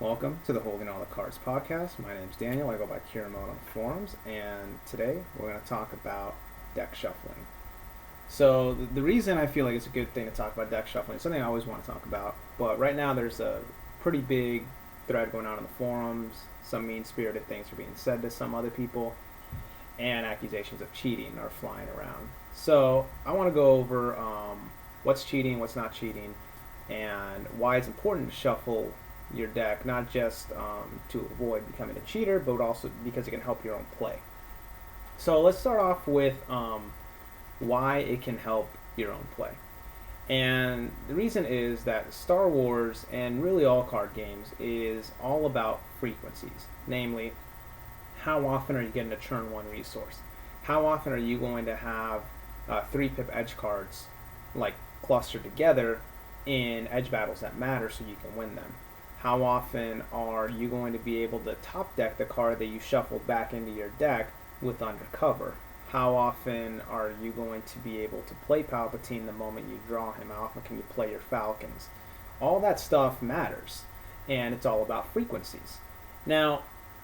Welcome to the Holding All the Cards podcast. My name's Daniel. I go by Kiramode on forums, and today we're going to talk about deck shuffling. So the reason I feel like it's a good thing to talk about deck shuffling is something I always want to talk about, but right now there's a pretty big thread going on in the forums. Some mean-spirited things are being said to some other people, and accusations of cheating are flying around. So I want to go over what's cheating, what's not cheating, and why it's important to shuffle your deck, not just to avoid becoming a cheater, but also because it can help your own play. So let's start off with why it can help your own play. And the reason is that Star Wars and really all card games is all about frequencies. Namely, how often are you getting a turn one resource? How often are you going to have 3-pip edge cards like clustered together in edge battles that matter so you can win them? How often are you going to be able to top deck the card that you shuffled back into your deck with Undercover? How often are you going to be able to play Palpatine the moment you draw him? How often can you play your Falcons? All that stuff matters, and it's all about frequencies. Now,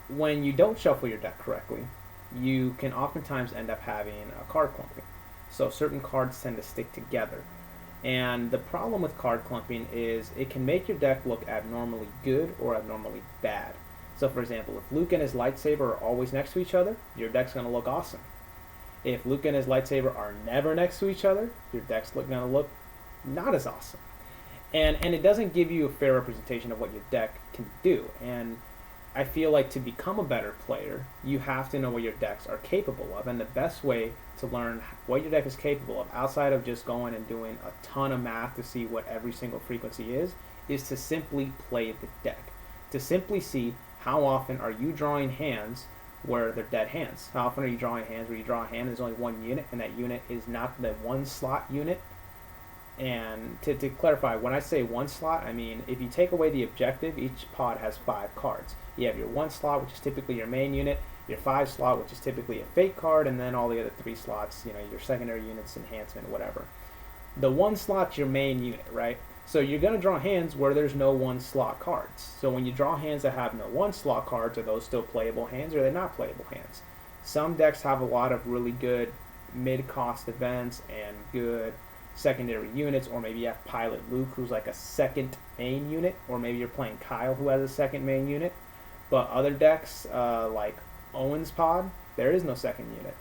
when you don't shuffle your deck correctly, you can oftentimes end up having a card clumping. So certain cards tend to stick together. And the problem with card clumping is it can make your deck look abnormally good or abnormally bad. So for example, if Luke and his lightsaber are always next to each other, your deck's going to look awesome. If Luke and his lightsaber are never next to each other, your deck's going to look not as awesome. And it doesn't give you a fair representation of what your deck can do. And I feel like to become a better player, you have to know what your decks are capable of. And the best way to learn what your deck is capable of, outside of just going and doing a ton of math to see what every single frequency is to simply play the deck. To simply see how often are you drawing hands where they're dead hands. How often are you drawing hands where you draw a hand, there's only one unit, and that unit is not the one slot unit. And to clarify, when I say one slot, I mean if you take away the objective, each pod has 5 cards. You have your 1 slot, which is typically your main unit, your 5 slot, which is typically a fake card, and then all the other 3 slots, your secondary units, enhancement, whatever. The 1 slot's your main unit, right? So you're going to draw hands where there's no 1 slot cards. So when you draw hands that have no 1 slot cards, are those still playable hands or are they not playable hands? Some decks have a lot of really good mid-cost events and good secondary units, or maybe you have Pilot Luke, who's like a second main unit, or maybe you're playing Kyle, who has a second main unit. But other decks, like Owen's pod, there is no second unit.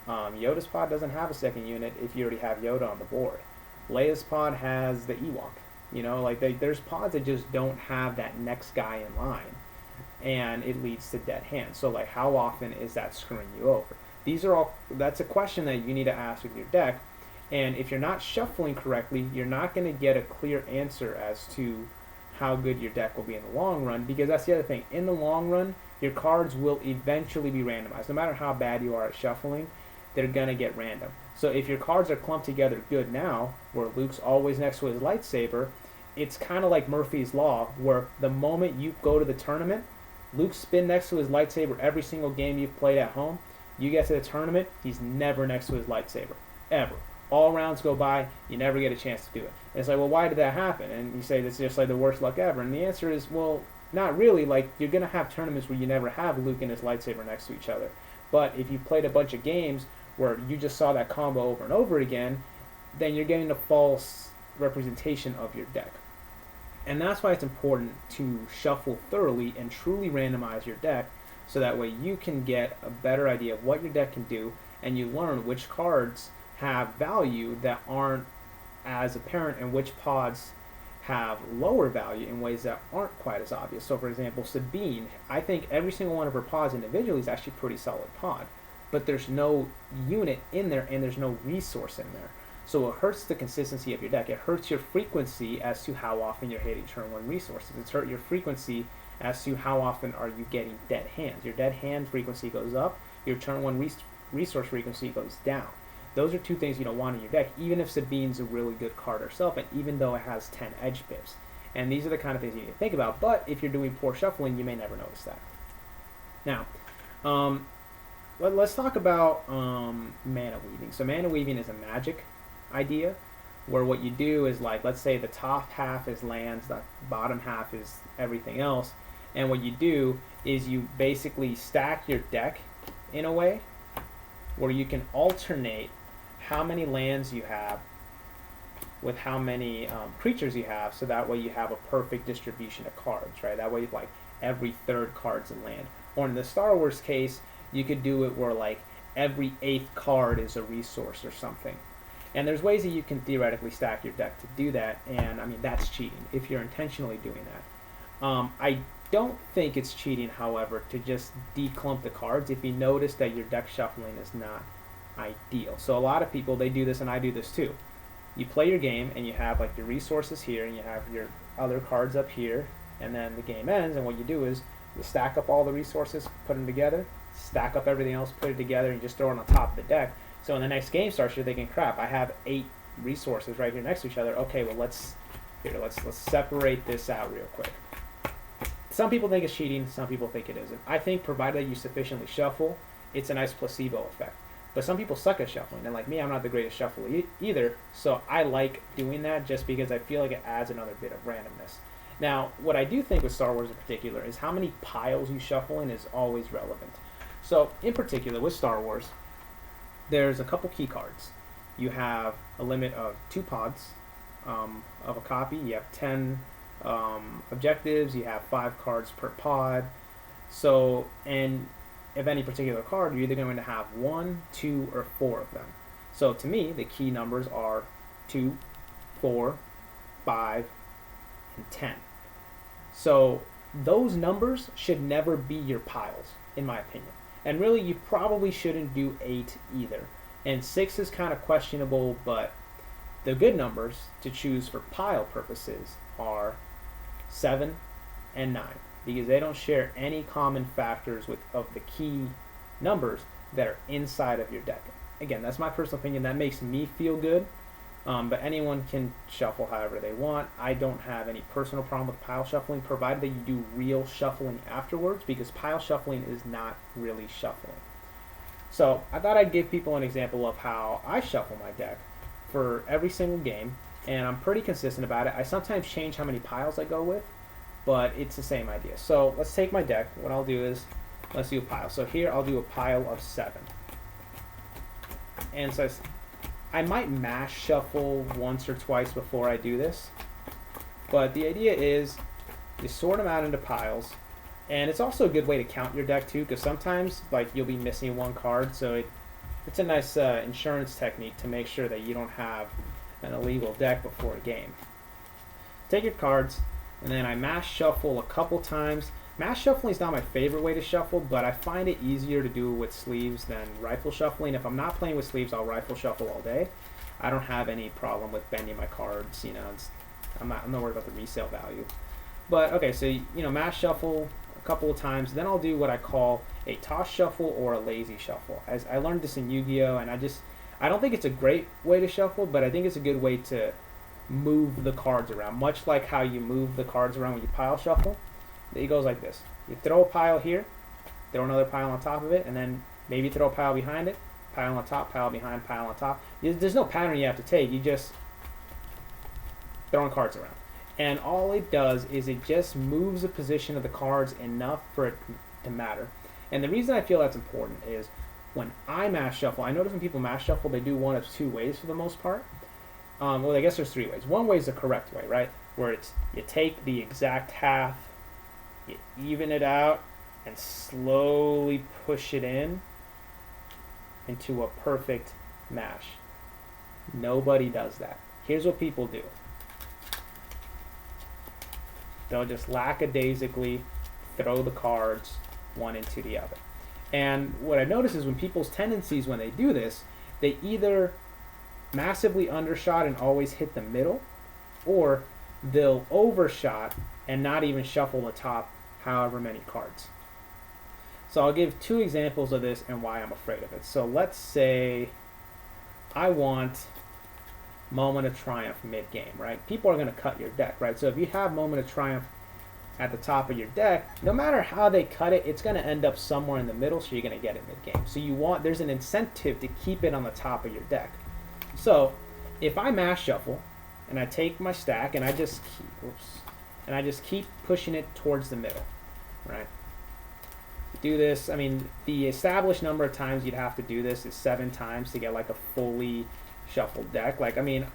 Yoda's pod doesn't have a second unit if you already have Yoda on the board. Leia's pod has the Ewok. There's pods that just don't have that next guy in line, and it leads to dead hands. So like, how often is that screwing you over? That's a question that you need to ask with your deck. And if you're not shuffling correctly, you're not going to get a clear answer as to how good your deck will be in the long run, because that's the other thing. In the long run, your cards will eventually be randomized. No matter how bad you are at shuffling, they're going to get random. So if your cards are clumped together good now, where Luke's always next to his lightsaber, it's kind of like Murphy's Law, where the moment you go to the tournament, Luke's been next to his lightsaber every single game you've played at home. You get to the tournament, he's never next to his lightsaber, ever. All rounds go by, you never get a chance to do it. And it's like, well, why did that happen? And you say, that's just like the worst luck ever. And the answer is, well, not really. Like, you're going to have tournaments where you never have Luke and his lightsaber next to each other. But if you played a bunch of games where you just saw that combo over and over again, then you're getting a false representation of your deck. And that's why it's important to shuffle thoroughly and truly randomize your deck, so that way you can get a better idea of what your deck can do, and you learn which cards have value that aren't as apparent and which pods have lower value in ways that aren't quite as obvious. So for example, Sabine, I think every single one of her pods individually is actually a pretty solid pod, but there's no unit in there and there's no resource in there. So it hurts the consistency of your deck. It hurts your frequency as to how often you're hitting turn 1 resources. It's hurt your frequency as to how often are you getting dead hands. Your dead hand frequency goes up, your turn 1 resource frequency goes down. Those are 2 things you don't want in your deck, even if Sabine's a really good card herself, and even though it has 10 edge pips. And these are the kind of things you need to think about, but if you're doing poor shuffling, you may never notice that. Now, let's talk about mana weaving. So mana weaving is a magic idea where what you do is, like, let's say the top half is lands, the bottom half is everything else, And what you do is you basically stack your deck in a way where you can alternate how many lands you have with how many creatures you have, so that way you have a perfect distribution of cards, right? That way, like, every third card's a land. Or in the Star Wars case, you could do it where, like, every 8th card is a resource or something. And there's ways that you can theoretically stack your deck to do that, and I mean, that's cheating if you're intentionally doing that. I don't think it's cheating, however, to just declump the cards if you notice that your deck shuffling is not ideal. So a lot of people, they do this, and I do this too. You play your game and you have like your resources here and you have your other cards up here, and then the game ends, and what you do is you stack up all the resources, put them together, stack up everything else, put it together, and you just throw it on top of the deck. So when the next game starts, you're thinking, crap, I have 8 resources right here next to each other. Okay, well, let's separate this out real quick. Some people think it's cheating, some people think it isn't. I think provided that you sufficiently shuffle, it's a nice placebo effect. But some people suck at shuffling, and like me, I'm not the greatest shuffler either, so I like doing that just because I feel like it adds another bit of randomness. Now, what I do think with Star Wars in particular is how many piles you shuffle in is always relevant. So, in particular, with Star Wars, there's a couple key cards. You have a limit of 2 pods of a copy. You have 10 objectives. You have 5 cards per pod. So, and of any particular card, you're either going to have 1, 2, or 4 of them. So to me, the key numbers are 2, 4, 5, and 10. So those numbers should never be your piles, in my opinion. And really, you probably shouldn't do 8 either. And 6 is kind of questionable, but the good numbers to choose for pile purposes are 7 and 9. Because they don't share any common factors of the key numbers that are inside of your deck. Again, that's my personal opinion. That makes me feel good, but anyone can shuffle however they want. I don't have any personal problem with pile shuffling, provided that you do real shuffling afterwards, because pile shuffling is not really shuffling. So I thought I'd give people an example of how I shuffle my deck for every single game, and I'm pretty consistent about it. I sometimes change how many piles I go with, but it's the same idea. So let's take my deck. What I'll do is, let's do a pile. So here I'll do a pile of 7. And so I might mash shuffle once or twice before I do this. But the idea is you sort them out into piles. And it's also a good way to count your deck too, because sometimes like you'll be missing 1 card. So it's a nice insurance technique to make sure that you don't have an illegal deck before a game. Take your cards, and then I mash shuffle a couple times. Mash shuffling is not my favorite way to shuffle, but I find it easier to do with sleeves than rifle shuffling. If I'm not playing with sleeves, I'll rifle shuffle all day. I don't have any problem with bending my cards. I'm not worried about the resale value. But okay, so mash shuffle a couple of times. Then I'll do what I call a toss shuffle or a lazy shuffle. As I learned this in Yu-Gi-Oh, and I don't think it's a great way to shuffle, but I think it's a good way to move the cards around, much like how you move the cards around when you pile shuffle. It goes like this. You throw a pile here, throw another pile on top of it, and then maybe throw a pile behind it, pile on top, pile behind, pile on top. There's no pattern you have to take. You just throwing cards around. And all it does is it just moves the position of the cards enough for it to matter. And the reason I feel that's important is when I mash shuffle, I notice when people mash shuffle, they do one of 2 ways for the most part. Well, I guess there's 3 ways. One way is the correct way, right? Where it's you take the exact half, you even it out, and slowly push it into a perfect mash. Nobody does that. Here's what people do. They'll just lackadaisically throw the cards one into the other. And what I notice is when people's tendencies when they do this, they either massively undershot and always hit the middle, or they'll overshot and not even shuffle the top however many cards. So I'll give 2 examples of this and why I'm afraid of it. So let's say I want Moment of Triumph mid-game, right? People are going to cut your deck, right? So if you have Moment of Triumph at the top of your deck, no matter how they cut it, it's going to end up somewhere in the middle, so you're going to get it mid-game. So there's an incentive to keep it on the top of your deck. So if I mash shuffle and I take my stack and I just keep pushing it towards the middle, right? Do this. I mean, the established number of times you'd have to do this is 7 times to get like a fully shuffled deck. Like, I mean,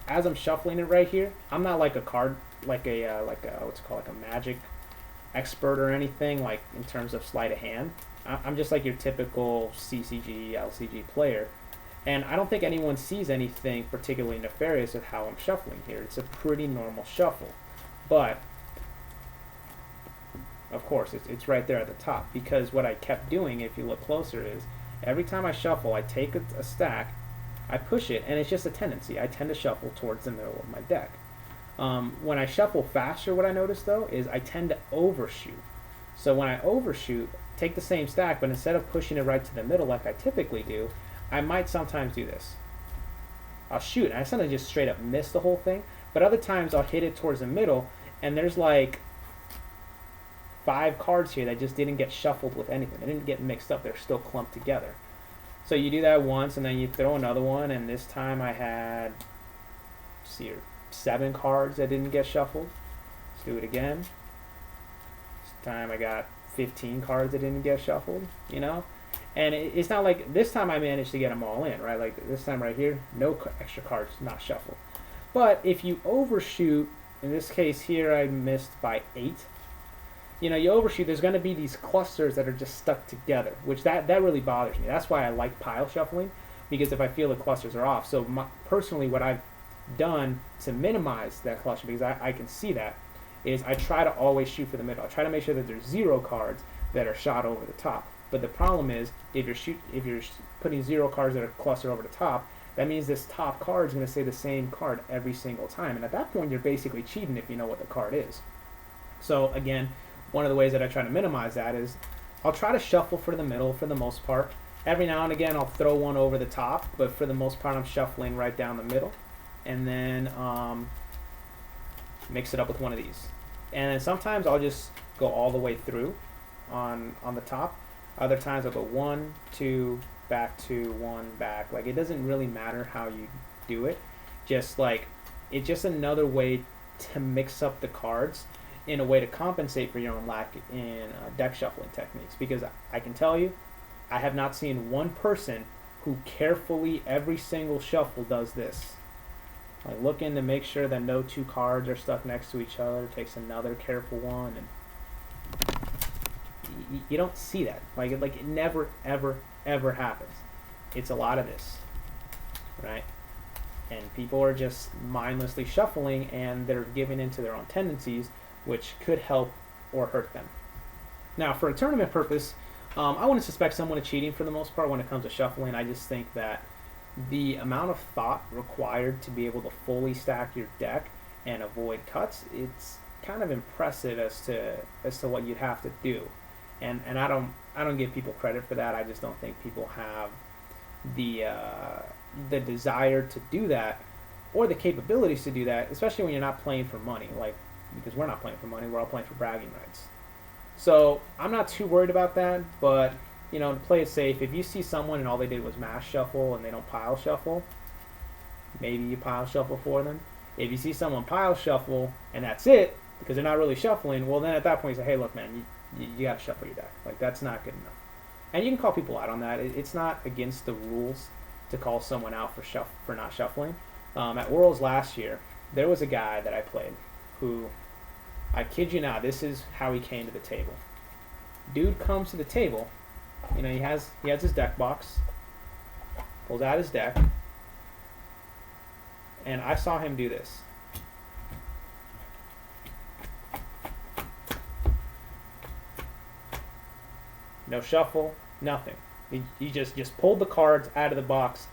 as I'm shuffling it right here, I'm not like a card, like a what's it called, like a magic expert or anything, like in terms of sleight of hand. I'm just like your typical CCG, LCG player. And I don't think anyone sees anything particularly nefarious with how I'm shuffling here. It's a pretty normal shuffle. But, of course, it's right there at the top. Because what I kept doing, if you look closer, is every time I shuffle, I take a stack, I push it, and it's just a tendency. I tend to shuffle towards the middle of my deck. When I shuffle faster, what I notice, though, is I tend to overshoot. So when I overshoot, take the same stack, but instead of pushing it right to the middle like I typically do, I might sometimes do this. I'll shoot, and I sometimes just straight up miss the whole thing, but other times I'll hit it towards the middle, and there's like 5 cards here that just didn't get shuffled with anything. They didn't get mixed up. They're still clumped together. So you do that once, and then you throw another one, and this time I had, let's see here, 7 cards that didn't get shuffled. Let's do it again. This time I got 15 cards that didn't get shuffled, you know? And it's not like this time I managed to get them all in, right? Like this time right here, no extra cards, not shuffled. But if you overshoot, in this case here I missed by 8. You know, you overshoot, there's going to be these clusters that are just stuck together, which that really bothers me. That's why I like pile shuffling, because if I feel the clusters are off. So personally, what I've done to minimize that cluster, because I can see that, is I try to always shoot for the middle. I try to make sure that there's 0 cards that are shot over the top. But the problem is, if you're putting 0 cards that are clustered over the top, that means this top card is going to say the same card every single time. And at that point, you're basically cheating if you know what the card is. So again, one of the ways that I try to minimize that is I'll try to shuffle for the middle for the most part. Every now and again, I'll throw one over the top, but for the most part, I'm shuffling right down the middle. And then mix it up with one of these. And then sometimes I'll just go all the way through on the top. Other times I'll go 1, 2, back 2, 1, back. Like, it doesn't really matter how you do it. Just like, it's just another way to mix up the cards in a way to compensate for your own lack in deck shuffling techniques. Because I can tell you, I have not seen one person who carefully every single shuffle does this. Like, looking to make sure that no 2 cards are stuck next to each other, takes another careful one, and you don't see that. Like it never, ever, ever happens. It's a lot of this, right? And people are just mindlessly shuffling, and they're giving into their own tendencies, which could help or hurt them. Now, for a tournament purpose, I wouldn't suspect someone of cheating for the most part when it comes to shuffling. I just think that the amount of thought required to be able to fully stack your deck and avoid cuts, it's kind of impressive as to what you'd have to do. And I don't give people credit for that. I just don't think people have the desire to do that or the capabilities to do that, especially when you're not playing for money. Like, because we're not playing for money, we're all playing for bragging rights. So I'm not too worried about that, but you know, to play it safe, if you see someone and all they did was mass shuffle and they don't pile shuffle, maybe you pile shuffle for them. If you see someone pile shuffle and that's it, because they're not really shuffling, well then at that point you say, hey look man, you got to shuffle your deck. Like, that's not good enough. And you can call people out on that. It's not against the rules to call someone out for not shuffling. At Worlds last year, there was a guy that I played who, I kid you not, this is how he came to the table. Dude comes to the table, you know, he has his deck box, pulls out his deck, and I saw him do this. No shuffle, nothing. He just pulled the cards out of the box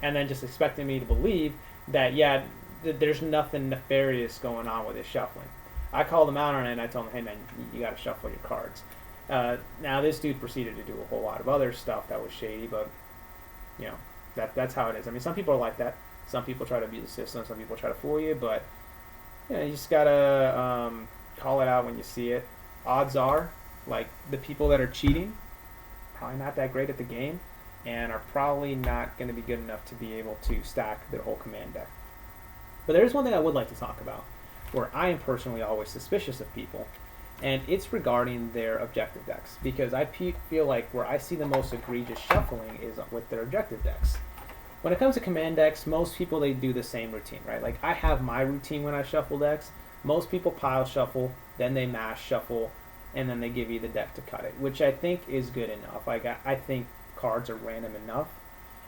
and then just expected me to believe that, yeah, there's nothing nefarious going on with his shuffling. I called him out on it and I told him, hey man, you got to shuffle your cards. Now this dude proceeded to do a whole lot of other stuff that was shady, but you know, that's how it is. I mean, some people are like that. Some people try to abuse the system. Some people try to fool you, but you know, you just gotta call it out when you see it. Odds are, like, the people that are cheating, probably not that great at the game, and are probably not going to be good enough to be able to stack their whole command deck. But there's one thing I would like to talk about, where I am personally always suspicious of people, and it's regarding their objective decks, because I feel like where I see the most egregious shuffling is with their objective decks. When it comes to command decks, most people, they do the same routine, right? Like, I have my routine when I shuffle decks. Most people pile shuffle, then they mash shuffle, and then they give you the deck to cut it, which I think is good enough. Like, I think cards are random enough,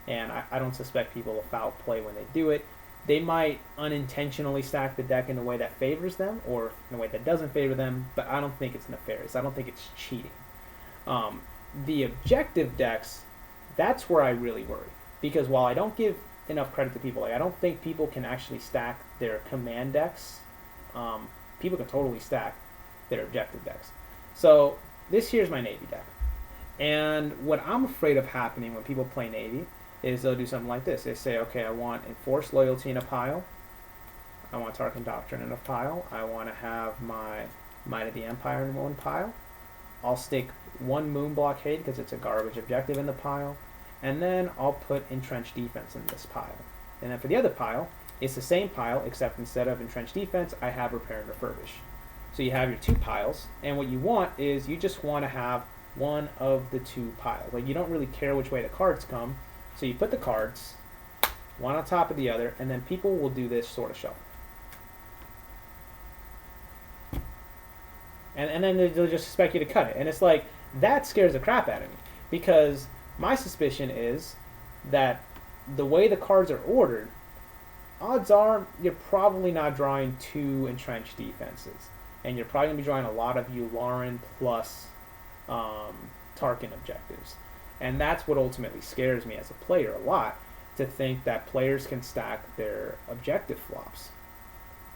and I don't suspect people will foul play when they do it. They might unintentionally stack the deck in a way that favors them or in a way that doesn't favor them, but I don't think it's nefarious. I don't think it's cheating. The objective decks, that's where I really worry. Because while I don't give enough credit to people, like, I don't think people can actually stack their command decks. People can totally stack their objective decks. So this here's my Navy deck. And what I'm afraid of happening when people play Navy is they'll do something like this. They say, okay, I want Enforced Loyalty in a pile. I want Tarkin Doctrine in a pile. I want to have my Might of the Empire in one pile. I'll stick one Moon Blockade because it's a garbage objective in the pile. And then I'll put Entrenched Defense in this pile. And then for the other pile, it's the same pile, except instead of Entrenched Defense, I have Repair and Refurbish. So you have your two piles, and what you want is you just want to have one of the two piles. Like, you don't really care which way the cards come, so you put the cards one on top of the other, and then people will do this sort of shuffle. And then they'll just expect you to cut it. And it's like, that scares the crap out of me, because my suspicion is that the way the cards are ordered, odds are you're probably not drawing two Entrenched Defenses. And you're probably going to be drawing a lot of Yularen plus Tarkin objectives. And that's what ultimately scares me as a player a lot, to think that players can stack their objective flops.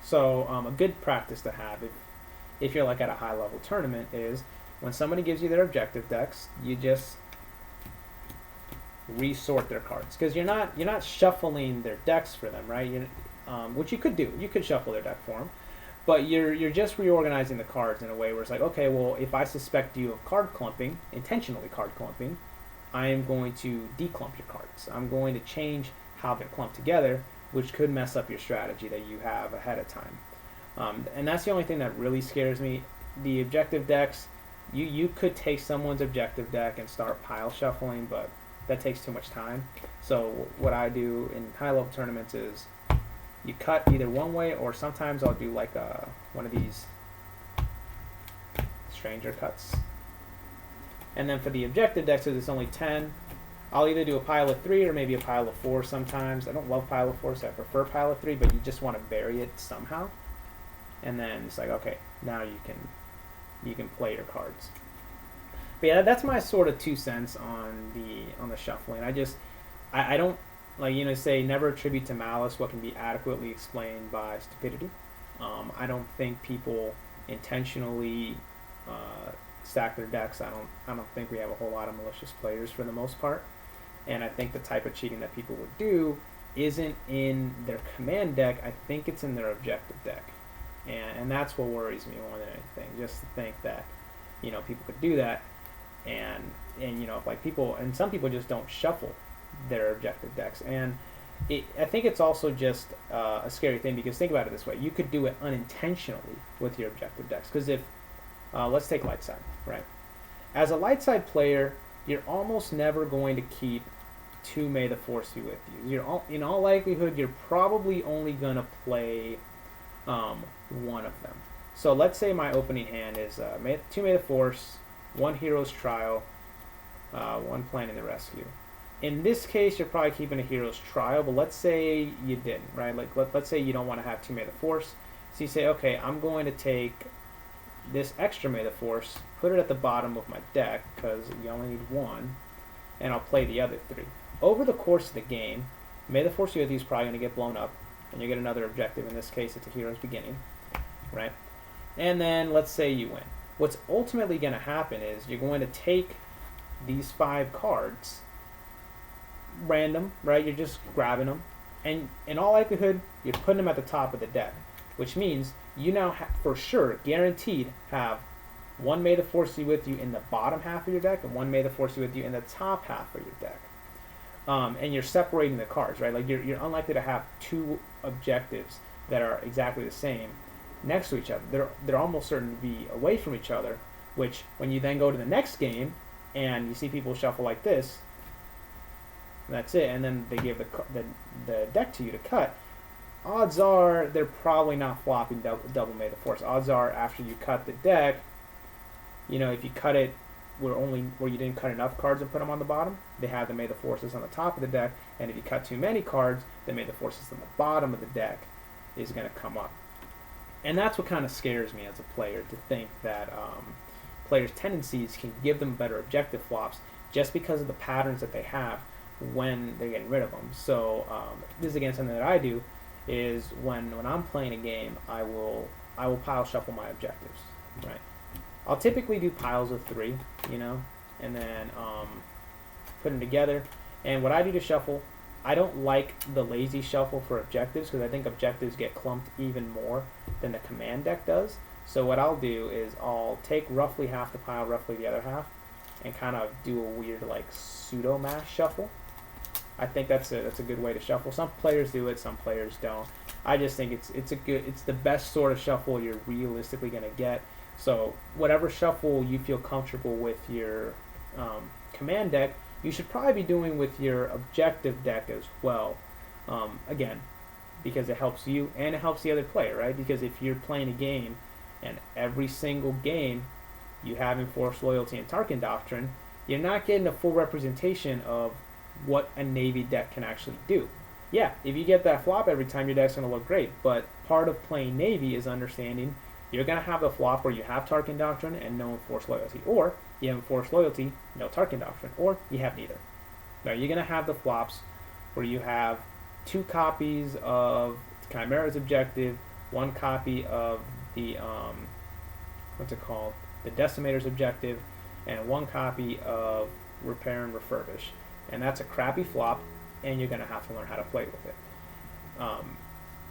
So a good practice to have if you're like at a high level tournament is when somebody gives you their objective decks, you just resort their cards, because you're not shuffling their decks for them, right? Which you could do. You could shuffle their deck for them. But you're just reorganizing the cards in a way where it's like, okay, well, if I suspect you of card clumping, intentionally card clumping, I am going to declump your cards. I'm going to change how they're clumped together, which could mess up your strategy that you have ahead of time. And that's the only thing that really scares me. The objective decks, you could take someone's objective deck and start pile shuffling, but that takes too much time. So what I do in high-level tournaments is you cut either one way, or sometimes I'll do like one of these stranger cuts. And then for the objective decks, since it's only 10, I'll either do a pile of 3 or maybe a pile of 4 sometimes. I don't love pile of 4, so I prefer pile of 3, but you just want to bury it somehow. And then it's like, okay, now you can play your cards. But yeah, that's my sort of 2 cents on the shuffling. I don't, like, say never attribute to malice what can be adequately explained by stupidity. I don't think people intentionally stack their decks. I don't think we have a whole lot of malicious players for the most part. And I think the type of cheating that people would do isn't in their command deck. I think it's in their objective deck. And that's what worries me more than anything. Just to think that, people could do that, and like people, and some people just don't shuffle their objective decks. And I think it's also just a scary thing, because think about it this way: you could do it unintentionally with your objective decks. Because if let's take light side, right? As a light side player, you're almost never going to keep 2 May the Force be with you. In all likelihood, you're probably only going to play one of them. So let's say my opening hand is 2 May the Force, 1 Hero's Trial, 1 Planning the Rescue. In this case, you're probably keeping a Hero's Trial, but let's say you didn't, right? Like, let's say you don't want to have 2 May the Force. So you say, okay, I'm going to take this extra May the Force, put it at the bottom of my deck, because you only need 1, and I'll play the other 3. Over the course of the game, May the Force you with you is probably going to get blown up, and you get another objective. In this case, it's a Hero's Beginning, right? And then let's say you win. What's ultimately going to happen is you're going to take these 5 cards, random, right? You're just grabbing them, and in all likelihood, you're putting them at the top of the deck, which means you now for sure, guaranteed, have 1 May the Force be with you in the bottom half of your deck, and 1 May the Force be with you in the top half of your deck. And you're separating the cards, right? Like, you're unlikely to have 2 objectives that are exactly the same next to each other. They're almost certain to be away from each other, which when you then go to the next game and you see people shuffle like this, that's it, and then they give the deck to you to cut, odds are they're probably not flopping double May the Force. Odds are after you cut the deck, if you cut it where you didn't cut enough cards and put them on the bottom, they have the May the Forces on the top of the deck, and if you cut too many cards, the May the Forces on the bottom of the deck is going to come up. And that's what kind of scares me as a player, to think that players' tendencies can give them better objective flops just because of the patterns that they have when they're getting rid of them. So this is again something that I do, is when I'm playing a game, I will pile shuffle my objectives, right? I'll typically do piles of 3, and then put them together. And what I do to shuffle, I don't like the lazy shuffle for objectives, because I think objectives get clumped even more than the command deck does. So what I'll do is I'll take roughly half the pile, roughly the other half, and kind of do a weird pseudo mass shuffle. I think that's a good way to shuffle. Some players do it, some players don't. I just think it's the best sort of shuffle you're realistically going to get. So whatever shuffle you feel comfortable with your command deck, you should probably be doing with your objective deck as well. Again, because it helps you and it helps the other player, right? Because if you're playing a game and every single game you have Enforced Loyalty and Tarkin Doctrine, you're not getting a full representation of what a Navy deck can actually do. Yeah, if you get that flop every time, your deck's going to look great, but part of playing Navy is understanding you're going to have the flop where you have Tarkin Doctrine and no Enforced Loyalty, or you have Enforced Loyalty, no Tarkin Doctrine, or you have neither. Now, you're going to have the flops where you have 2 copies of Chimera's objective, 1 copy of the, the Decimator's objective, and 1 copy of Repair and Refurbish. And that's a crappy flop, and you're going to have to learn how to play with it.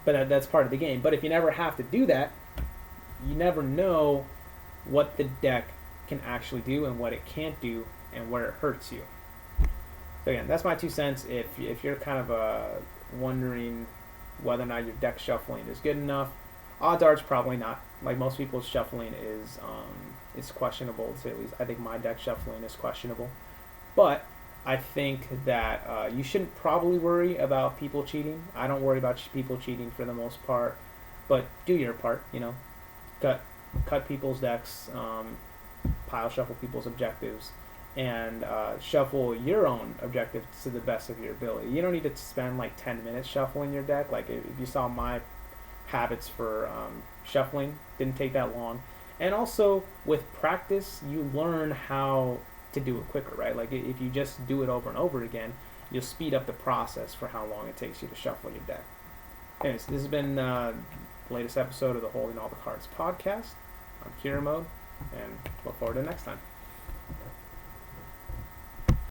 But that's part of the game. But if you never have to do that, you never know what the deck can actually do and what it can't do and where it hurts you. So again, that's my 2 cents. If you're kind of wondering whether or not your deck shuffling is good enough, odds are it's probably not. Like most people's shuffling is questionable, to say at least. I think my deck shuffling is questionable. But I think that you shouldn't probably worry about people cheating. I don't worry about people cheating for the most part, but do your part, cut people's decks, pile shuffle people's objectives, and shuffle your own objectives to the best of your ability. You don't need to spend 10 minutes shuffling your deck. Like if you saw my habits for shuffling, didn't take that long. And also with practice, you learn how to do it quicker, right? Like if you just do it over and over again, you'll speed up the process for how long it takes you to shuffle your deck. Anyways, this has been the latest episode of the Holding All the Cards podcast. I'm Kiramode, and look forward to next time.